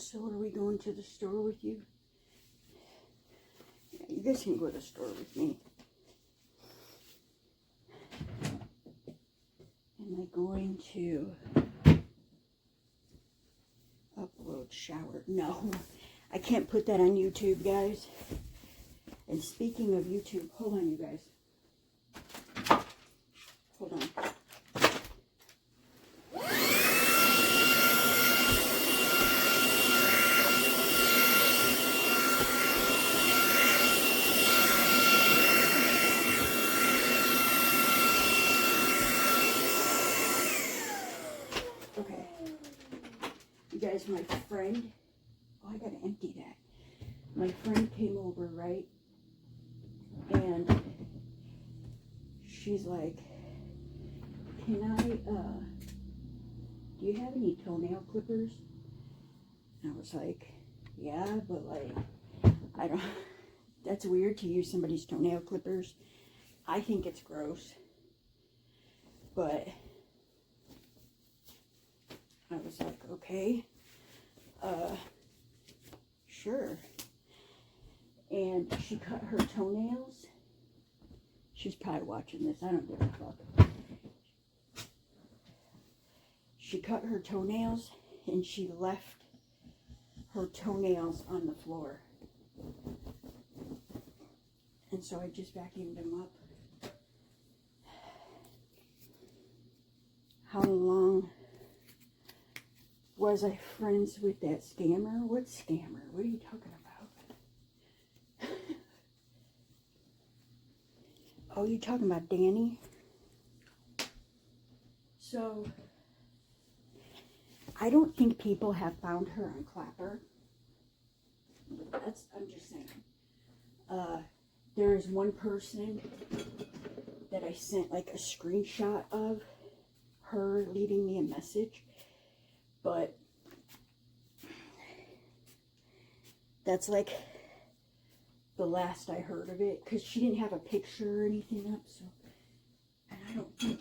So are we going to the store with you? Yeah, you guys can go to the store with me. Am I going to upload shower? No, I can't put that on YouTube, guys. And speaking of YouTube, hold on, you guys. Hold on. Okay. You guys, my friend, oh, I gotta empty that. My friend came over, right? And she's like, can I, do you have any toenail clippers? And I was like, yeah, but like, I don't, that's weird to use somebody's toenail clippers. I think it's gross. But I was like, okay, sure. And she cut her toenails. She's probably watching this. I don't give a fuck. She cut her toenails and she left her toenails on the floor. And so I just vacuumed them up. How long was I friends with that scammer? What scammer? What are you talking about? Oh, you talking about Danny? So, I don't think people have found her on Clapper. I'm just saying. There is one person that I sent like a screenshot of her leaving me a message, but that's like the last I heard of it, because she didn't have a picture or anything up, so, and I don't think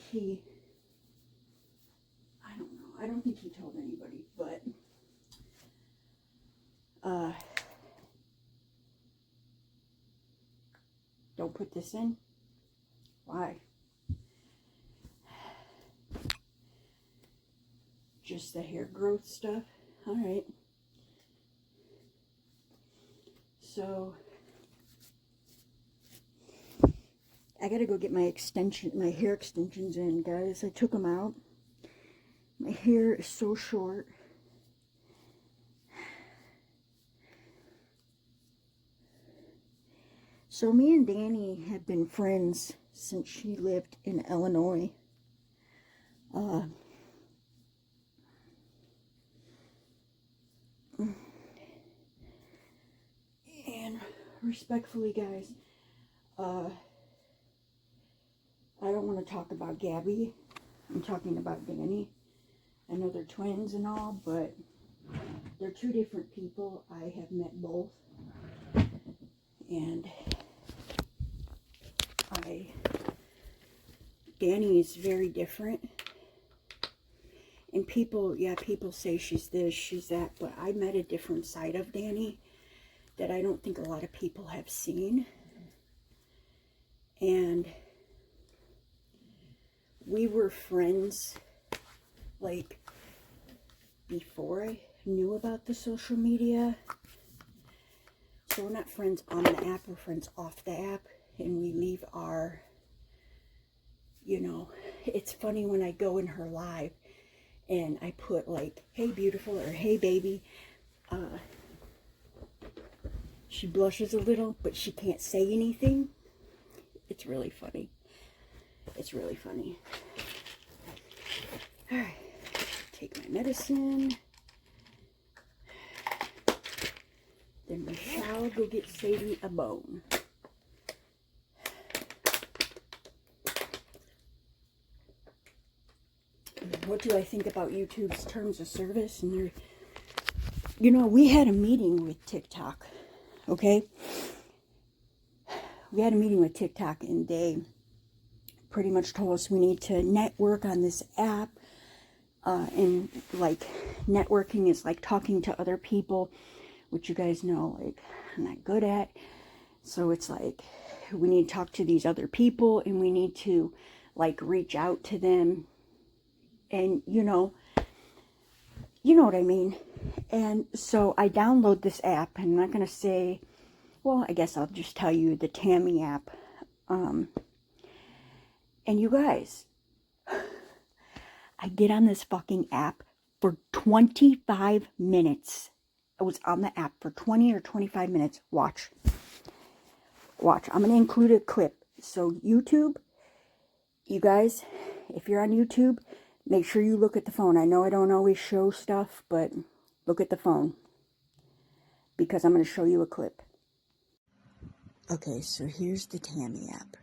he told anybody, but, don't put this in. Why? Just the hair growth stuff. All right. So I gotta go get my hair extensions in, guys. I took them out. My hair is so short. So me and Danny have been friends since she lived in Illinois. And respectfully, guys, I don't want to talk about Gabby. I'm talking about Danny. I know they're twins and all, but they're two different people. I have met both. And Danny is very different. And people say she's this, she's that, but I met a different side of Danny that I don't think a lot of people have seen. And we were friends, like, before I knew about the social media. So we're not friends on the app, we're friends off the app. And we leave our, you know, it's funny when I go in her live and I put like, hey beautiful, or hey baby. She blushes a little, but she can't say anything. It's really funny. It's really funny. All right, take my medicine. Then we shall go get Sadie a bone. What do I think about YouTube's terms of service? And they're, you know, we had a meeting with TikTok, okay? We had a meeting with TikTok and they pretty much told us we need to network on this app. And like networking is like talking to other people, which you guys know, like I'm not good at. So it's like we need to talk to these other people and we need to like reach out to them, and you know what I mean. And so I download this app, and I'm not going to say, well, I guess I'll just tell you the Tammy app. And you guys, I get on this fucking app for 25 minutes. I was on the app for 20 or 25 minutes. Watch. I'm going to include a clip. So YouTube, you guys, if you're on YouTube, make sure you look at the phone. I know I don't always show stuff, but look at the phone, because I'm going to show you a clip. Okay, so here's the Tammy app.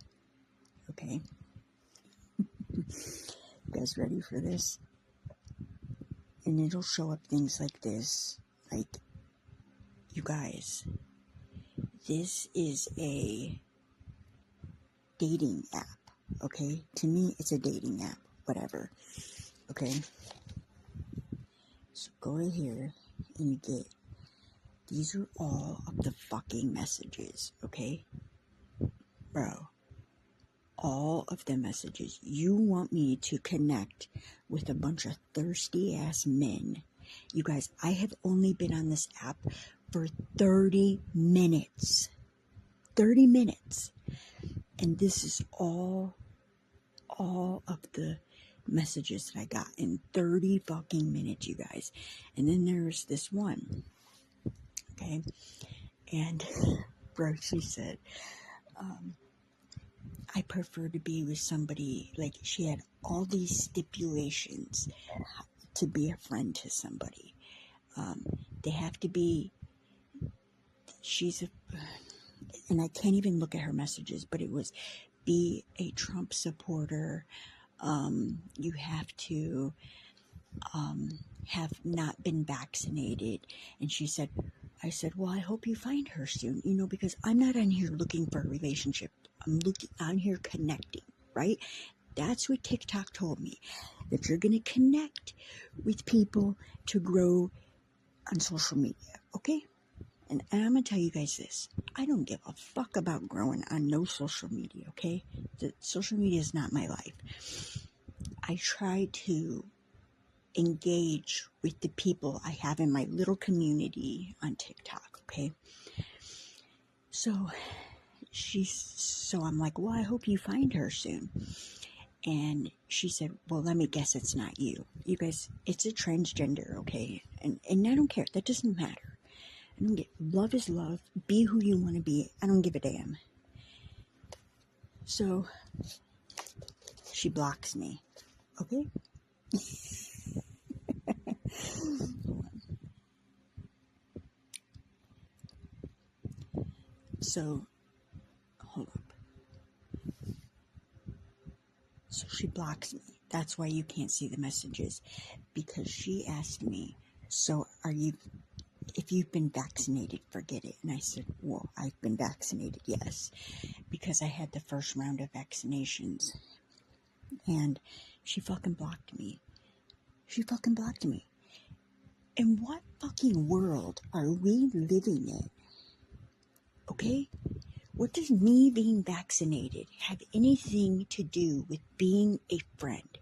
Okay. You guys ready for this? And it'll show up things like this. Like, you guys, this is a dating app. Okay? To me, it's a dating app. Whatever. Okay? So go right here and you get, these are all of the fucking messages. Okay? Bro. All of the messages. You want me to connect with a bunch of thirsty ass men. You guys, I have only been on this app for 30 minutes. 30 minutes. And this is all of the messages that I got in 30 fucking minutes, you guys. And then there's this one. Okay. And bro, she said, I prefer to be with somebody, like she had all these stipulations to be a friend to somebody. They have to be, and I can't even look at her messages, but it was be a Trump supporter. You have to have not been vaccinated. And I said, well, I hope you find her soon, because I'm not on here looking for a relationship. I'm on here connecting, right? That's what TikTok told me, that you're going to connect with people to grow on social media, okay? And I'm going to tell you guys this. I don't give a fuck about growing on no social media, okay? The social media is not my life. I try to engage with the people I have in my little community on TikTok, okay? So I'm like, well, I hope you find her soon. And she said, well, let me guess it's not you. You guys, it's a transgender, okay? And I don't care. That doesn't matter. Love is love. Be who you want to be. I don't give a damn. So she blocks me, okay? So, hold up. So she blocks me. That's why you can't see the messages. Because she asked me, so if you've been vaccinated, forget it. And I said, well, I've been vaccinated, yes. Because I had the first round of vaccinations. And she fucking blocked me. In what fucking world are we living in? Okay? What does me being vaccinated have anything to do with being a friend?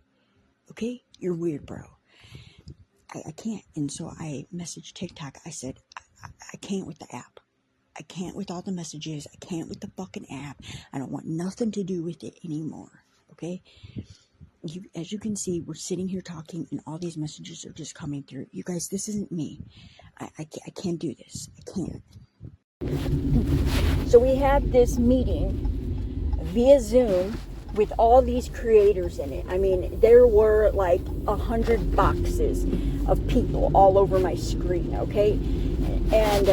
Okay? You're weird, bro. I can't. And so I messaged TikTok. I said, I can't with the app. I can't with all the messages. I can't with the fucking app. I don't want nothing to do with it anymore. Okay? As you can see, we're sitting here talking and all these messages are just coming through. You guys, this isn't me. I can't do this. I can't. So we had this meeting via Zoom with all these creators in it. I mean, there were like 100 boxes of people all over my screen, okay? And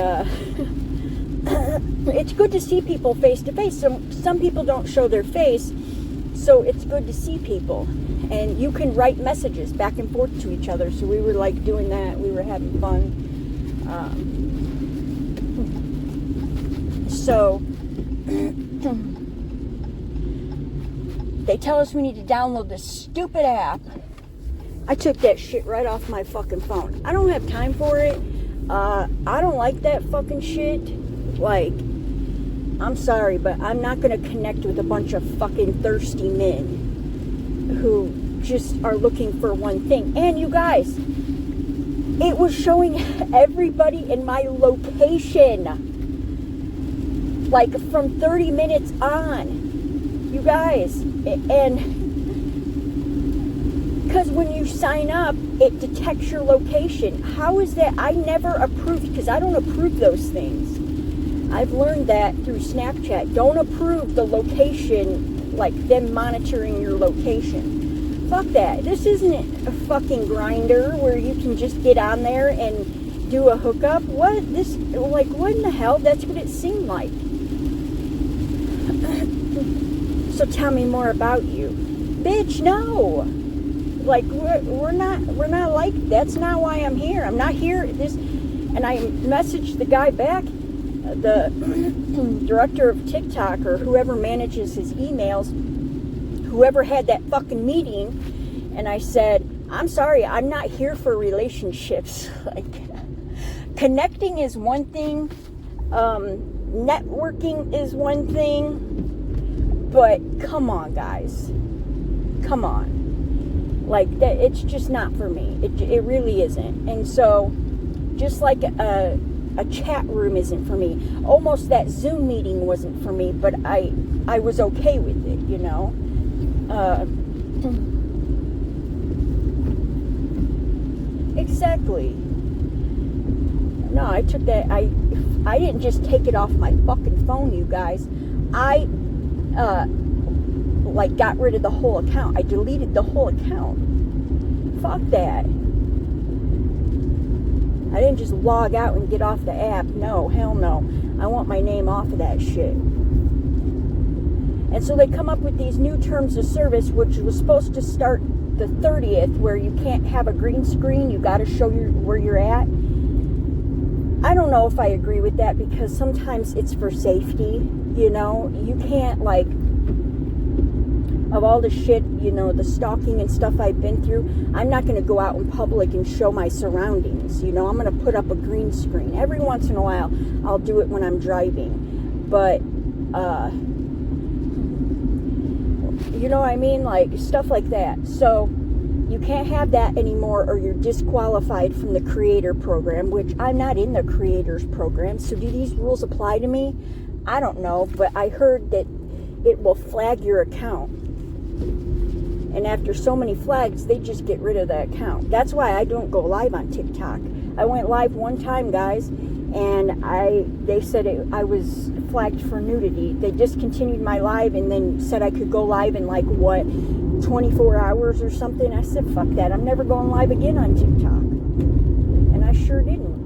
it's good to see people face to face. Some people don't show their face, so it's good to see people. And you can write messages back and forth to each other. So we were like doing that. We were having fun. So they tell us we need to download this stupid app I took that shit right off my fucking phone. I don't have time for it. I don't like that fucking shit. Like, I'm sorry, but I'm not going to connect with a bunch of fucking thirsty men who just are looking for one thing. And you guys, it was showing everybody in my location, like from 30 minutes on, you guys. And because when you sign up, it detects your location. How is that? I never approved, because I don't approve those things. I've learned that through Snapchat. Don't approve the location, like them monitoring your location. Fuck that. This isn't a fucking Grindr where you can just get on there and do a hookup. What in the hell? That's what it seemed like. So tell me more about you. Bitch, no. Like, we're not like, that's not why I'm here. I'm not here. And I messaged the guy back, the director of TikTok, or whoever manages his emails, whoever had that fucking meeting, and I said, I'm sorry, I'm not here for relationships. Like, connecting is one thing, networking is one thing, but come on, guys. Come on. Like, that, it's just not for me. It really isn't. And so, just like a chat room isn't for me, almost that Zoom meeting wasn't for me, but I was okay with it, you know. Exactly. No, I took that. I didn't just take it off my fucking phone, you guys. I got rid of the whole account. I deleted the whole account. Fuck that. I didn't just log out and get off the app. No, hell no. I want my name off of that shit. And so they come up with these new terms of service, which was supposed to start the 30th, where you can't have a green screen. You got to show where you're at. I don't know if I agree with that, because sometimes it's for safety, you know. You can't, like, of all the shit, you know, the stalking and stuff I've been through, I'm not going to go out in public and show my surroundings, you know. I'm going to put up a green screen. Every once in a while, I'll do it when I'm driving. But, you know what I mean? Like, stuff like that. So, you can't have that anymore, or you're disqualified from the creator program, which I'm not in the creators program. So do these rules apply to me? I don't know, but I heard that it will flag your account. And after so many flags, they just get rid of the account. That's why I don't go live on TikTok. I went live one time, guys, and they said I was flagged for nudity. They discontinued my live and then said I could go live in, like, 24 hours or something. I said, fuck that. I'm never going live again on TikTok. And I sure didn't.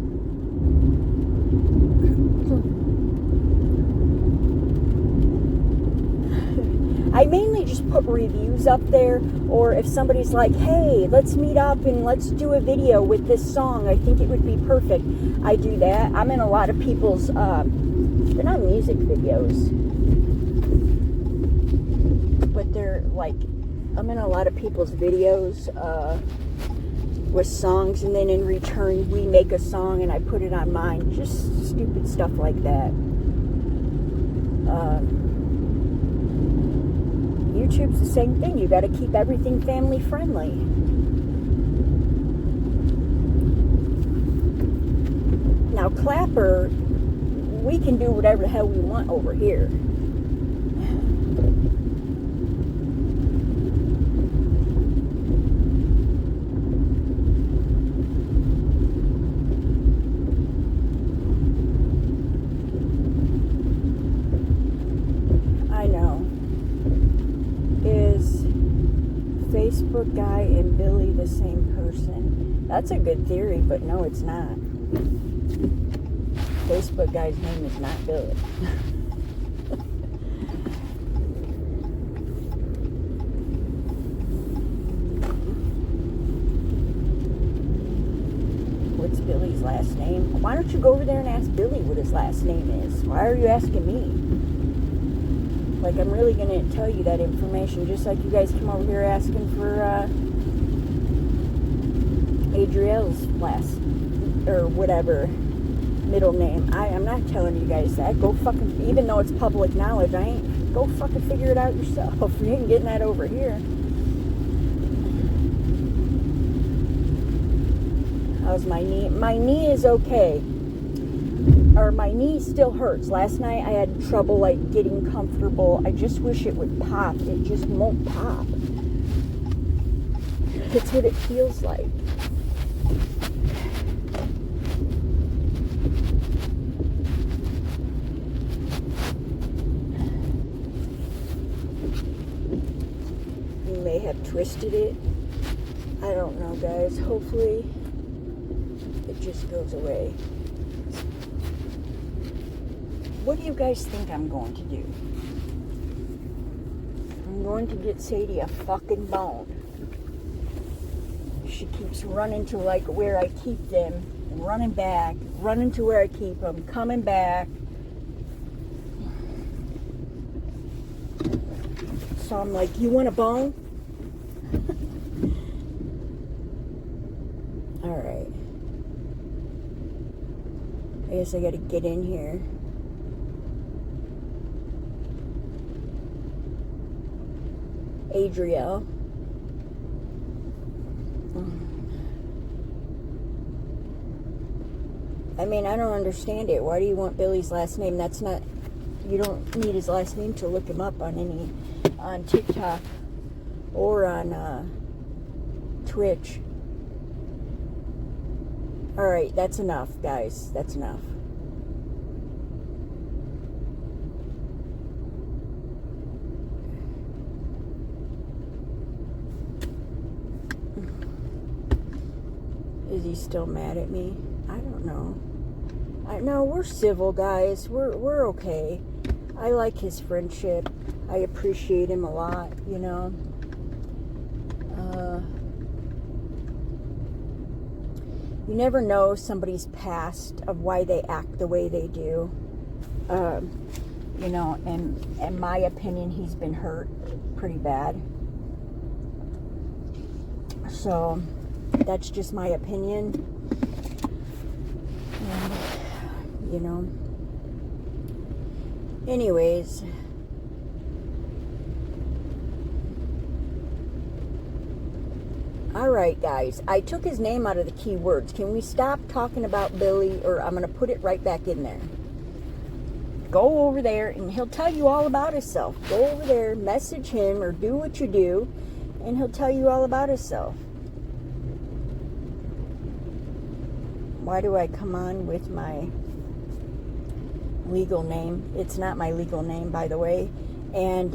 I mainly just put reviews up there, or if somebody's like, hey, let's meet up and let's do a video with this song, I think it would be perfect, I do that. I'm in a lot of people's, they're not music videos, but they're like, I'm in a lot of people's videos with songs, and then in return we make a song and I put it on mine. Just stupid stuff like that. YouTube's the same thing. You got to keep everything family friendly. Now, Clapper, we can do whatever the hell we want over here. I know. Is Facebook guy and Billy the same person? That's a good theory, but no, it's not. Facebook guy's name is not Billy. What's Billy's last name? Why don't you go over there and ask Billy what his last name is? Why are you asking me? Like, I'm really going to tell you that information, just like you guys come over here asking for Adriel's last, or whatever, middle name. I'm not telling you guys that. Go fucking, even though it's public knowledge, go fucking figure it out yourself. You ain't getting that over here. How's my knee? My knee is okay. Or my knee still hurts. Last night I had trouble like getting comfortable. I just wish it would pop. It just won't pop. It's what it feels like. You may have twisted it. I don't know, guys. Hopefully it just goes away. What do you guys think I'm going to do? I'm going to get Sadie a fucking bone. She keeps running to like where I keep them, and running back, running to where I keep them, coming back. So I'm like, you want a bone? Alright. I guess I gotta get in here. Adriel. I mean, I don't understand it. Why do you want Billy's last name? That's not, you don't need his last name to look him up on TikTok or on Twitch. Alright, that's enough, guys. That's enough. Is he still mad at me? I don't know. No, we're civil, guys. We're okay. I like his friendship. I appreciate him a lot, you know. You never know somebody's past of why they act the way they do. You know, and in my opinion, he's been hurt pretty bad. So that's just my opinion. And, you know. Anyways. Alright, guys. I took his name out of the keywords. Can we stop talking about Billy, or I'm going to put it right back in there. Go over there and he'll tell you all about himself. Go over there, message him, or do what you do, and he'll tell you all about himself. Why do I come on with my legal name? It's not my legal name, by the way. And,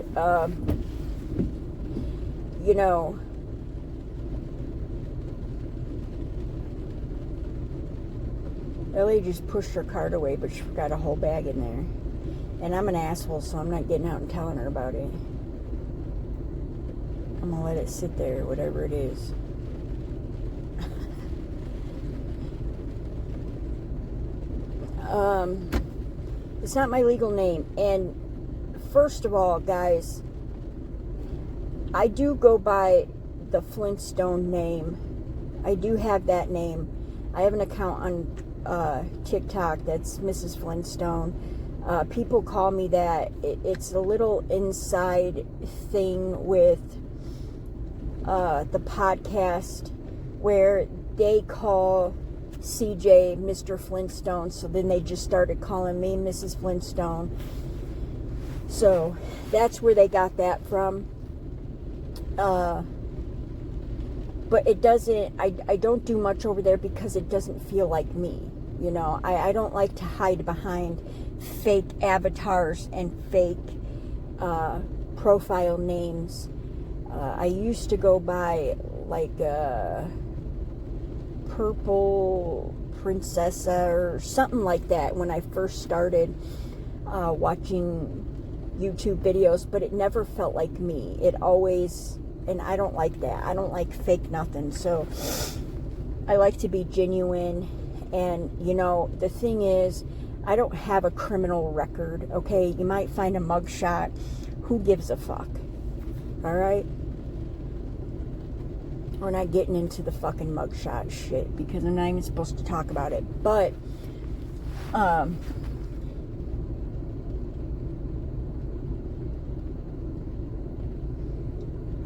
you know, Ellie just pushed her cart away, but she forgot a whole bag in there. And I'm an asshole, so I'm not getting out and telling her about it. I'm going to let it sit there, whatever it is. It's not my legal name. And first of all, guys, I do go by the Flintstone name. I do have that name. I have an account on TikTok that's Mrs. Flintstone. People call me that. It's a little inside thing with the podcast where they call CJ Mr. Flintstone, so then they just started calling me Mrs. Flintstone. So that's where they got that from. But it doesn't, I don't do much over there because it doesn't feel like me. You know, I don't like to hide behind fake avatars and fake profile names. I used to go by like Purple Princessa or something like that when I first started watching YouTube videos, but it never felt like me. It always, and I don't like that. I don't like fake nothing. So I like to be genuine. And, you know, the thing is, I don't have a criminal record, okay? You might find a mugshot. Who gives a fuck? All right? we're not getting into the fucking mugshot shit because I'm not even supposed to talk about it. But, I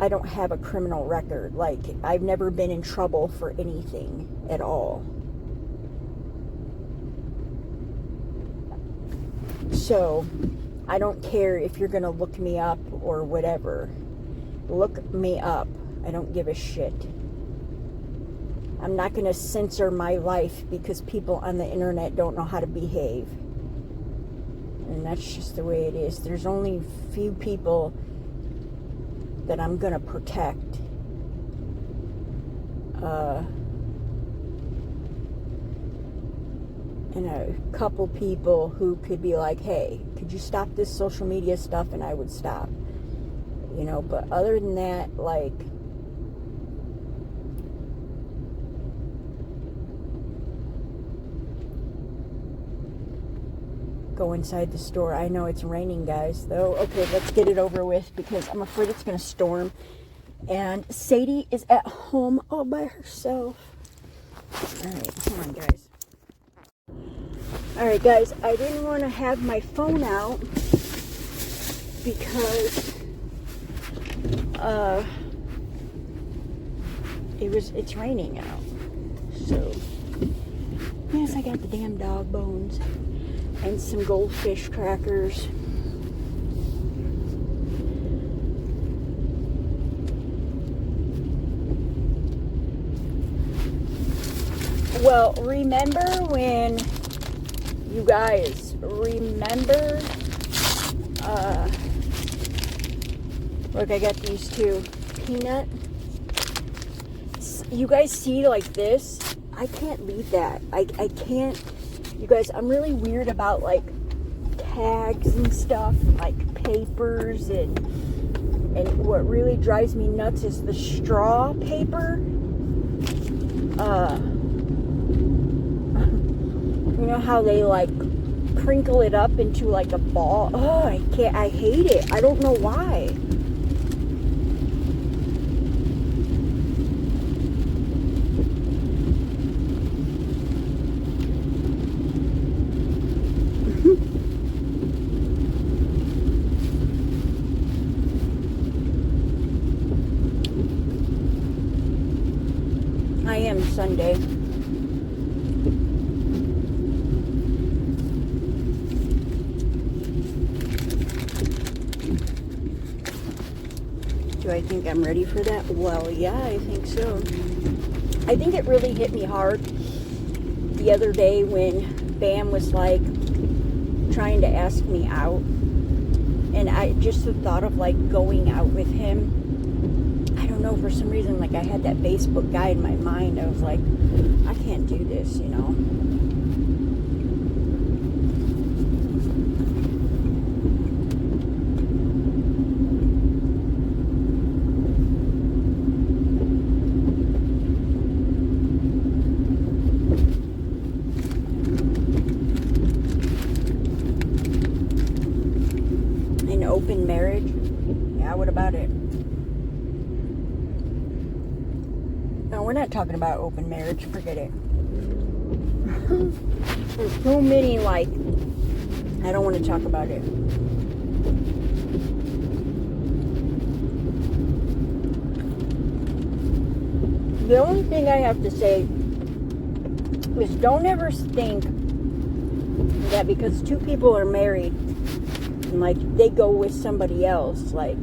don't have a criminal record. Like, I've never been in trouble for anything at all. So, I don't care if you're going to look me up or whatever. Look me up. I don't give a shit. I'm not going to censor my life because people on the internet don't know how to behave. And that's just the way it is. There's only few people that I'm going to protect. And a couple people who could be like, hey, could you stop this social media stuff? And I would stop. You know, but other than that, like, go inside the store. I know it's raining, guys, though. Okay, let's get it over with because I'm afraid it's going to storm. And Sadie is at home all by herself. Alright, come on, guys. Alright, guys, I didn't want to have my phone out because it's raining out. So, yes, I got the damn dog bones and some goldfish crackers. Well, remember when you guys remember, look, I got these two peanut. You guys see like this? I can't leave that. I can't. You guys, I'm really weird about like tags and stuff, and like papers, and what really drives me nuts is the straw paper. You know how they like crinkle it up into like a ball? Oh, I can't. I hate it. I don't know why. I am Sunday. Do I think I'm ready for that? Well, yeah, I think so. I think it really hit me hard the other day when Bam was like trying to ask me out. And I just the thought of like going out with him. I don't know, for some reason, like I had that Facebook guy in my mind. I was like, I can't do this, you know. An open marriage? Yeah, what about it? No, we're not talking about open marriage. Forget it. There's too many, like, I don't want to talk about it. The only thing I have to say is don't ever think that because two people are married and, like, they go with somebody else, like,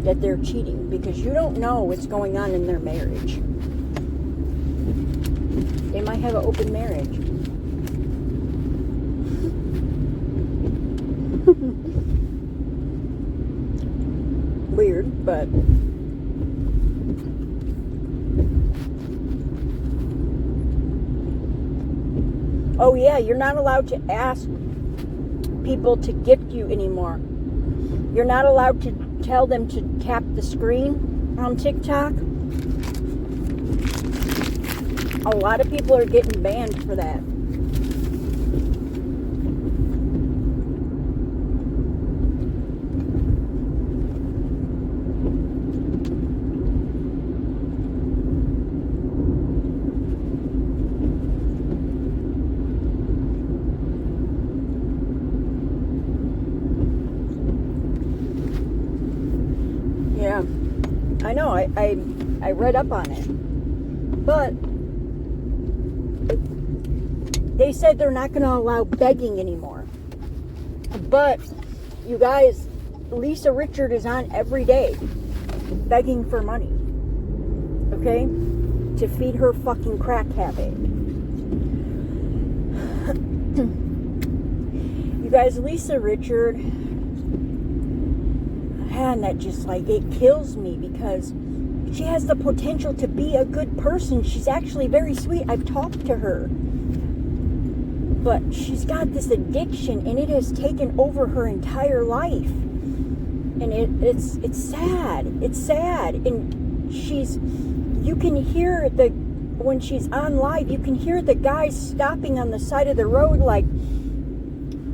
that they're cheating, because you don't know what's going on in their marriage. They might have an open marriage. Weird, but oh yeah, you're not allowed to ask people to gift you anymore. You're not allowed to tell them to tap the screen on TikTok. A lot of people are getting banned for that. I read up on it. But they said they're not going to allow begging anymore. But, you guys, Lisa Richard is on every day begging for money. Okay? To feed her fucking crack habit. You guys, Lisa Richard, and that just, like, it kills me because she has the potential to be a good person. She's actually very sweet. I've talked to her. But she's got this addiction, and it has taken over her entire life. And it's sad. It's sad. And you can hear when she's on live, you can hear the guys stopping on the side of the road like,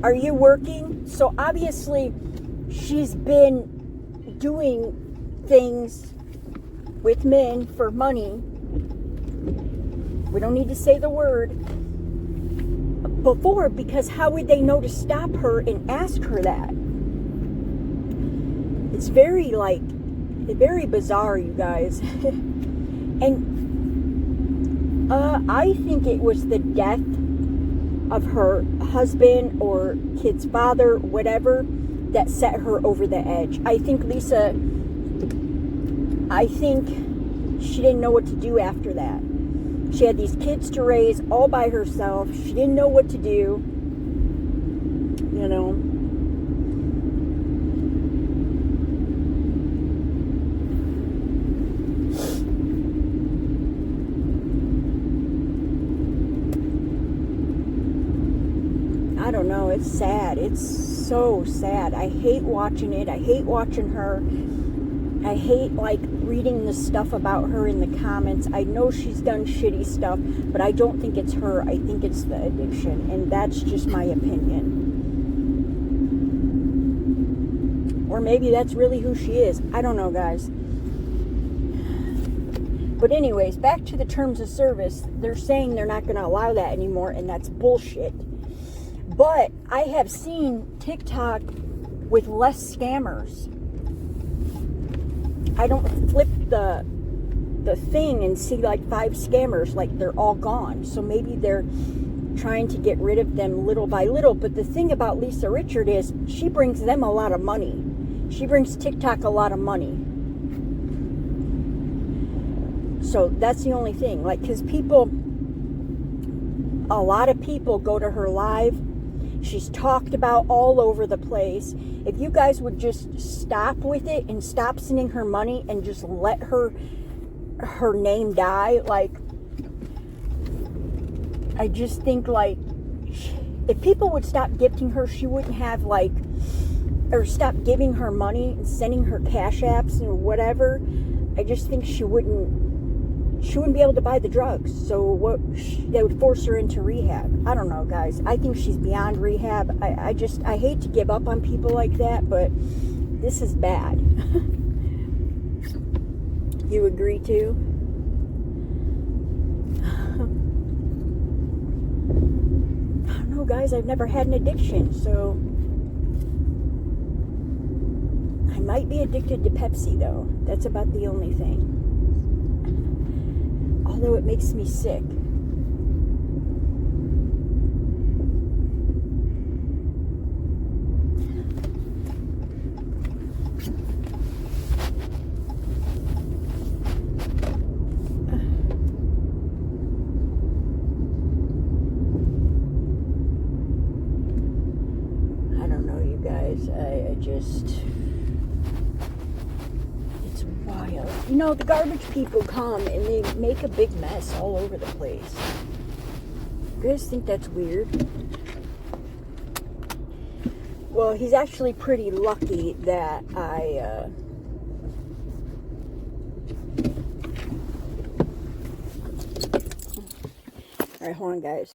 are you working? So obviously she's been doing things with men for money. We don't need to say the word before, because how would they know to stop her and ask her that? It's very bizarre, you guys. And I think it was the death of her husband or kid's father, whatever, that set her over the edge. I think she didn't know what to do after that. She had these kids to raise all by herself. She didn't know what to do. You know. I don't know. It's sad. It's so sad. I hate watching it. I hate watching her. I hate, like, reading the stuff about her in the comments. I know she's done shitty stuff, but I don't think it's her. I think it's the addiction, and that's just my opinion. Or maybe that's really who she is. I don't know, guys. But anyways, back to the terms of service. They're saying they're not going to allow that anymore, and that's bullshit. But I have seen TikTok with less scammers. I don't flip the thing and see like 5 scammers, like they're all gone. So maybe they're trying to get rid of them little by little. But the thing about Lisa Richard is she brings them a lot of money. She brings TikTok a lot of money. So that's the only thing. Like, because a lot of people go to her live. She's talked about all over the place. If you guys would just stop with it and stop sending her money and just let her name die, like, I just think, like, if people would stop gifting her, she wouldn't have, like, or stop giving her money and sending her cash apps and whatever. I just think she wouldn't be able to buy the drugs. So they would force her into rehab. I don't know, guys. I think she's beyond rehab. I hate to give up on people like that, but this is bad. You agree too? I don't know, guys. I've never had an addiction, so I might be addicted to Pepsi, though. That's about the only thing. Although it makes me sick. I don't know, you guys. I just... It's wild. You know, the garbage people come and they make a big mess all over the place. You guys think that's weird? Well, he's actually pretty lucky that Alright, hold on, guys.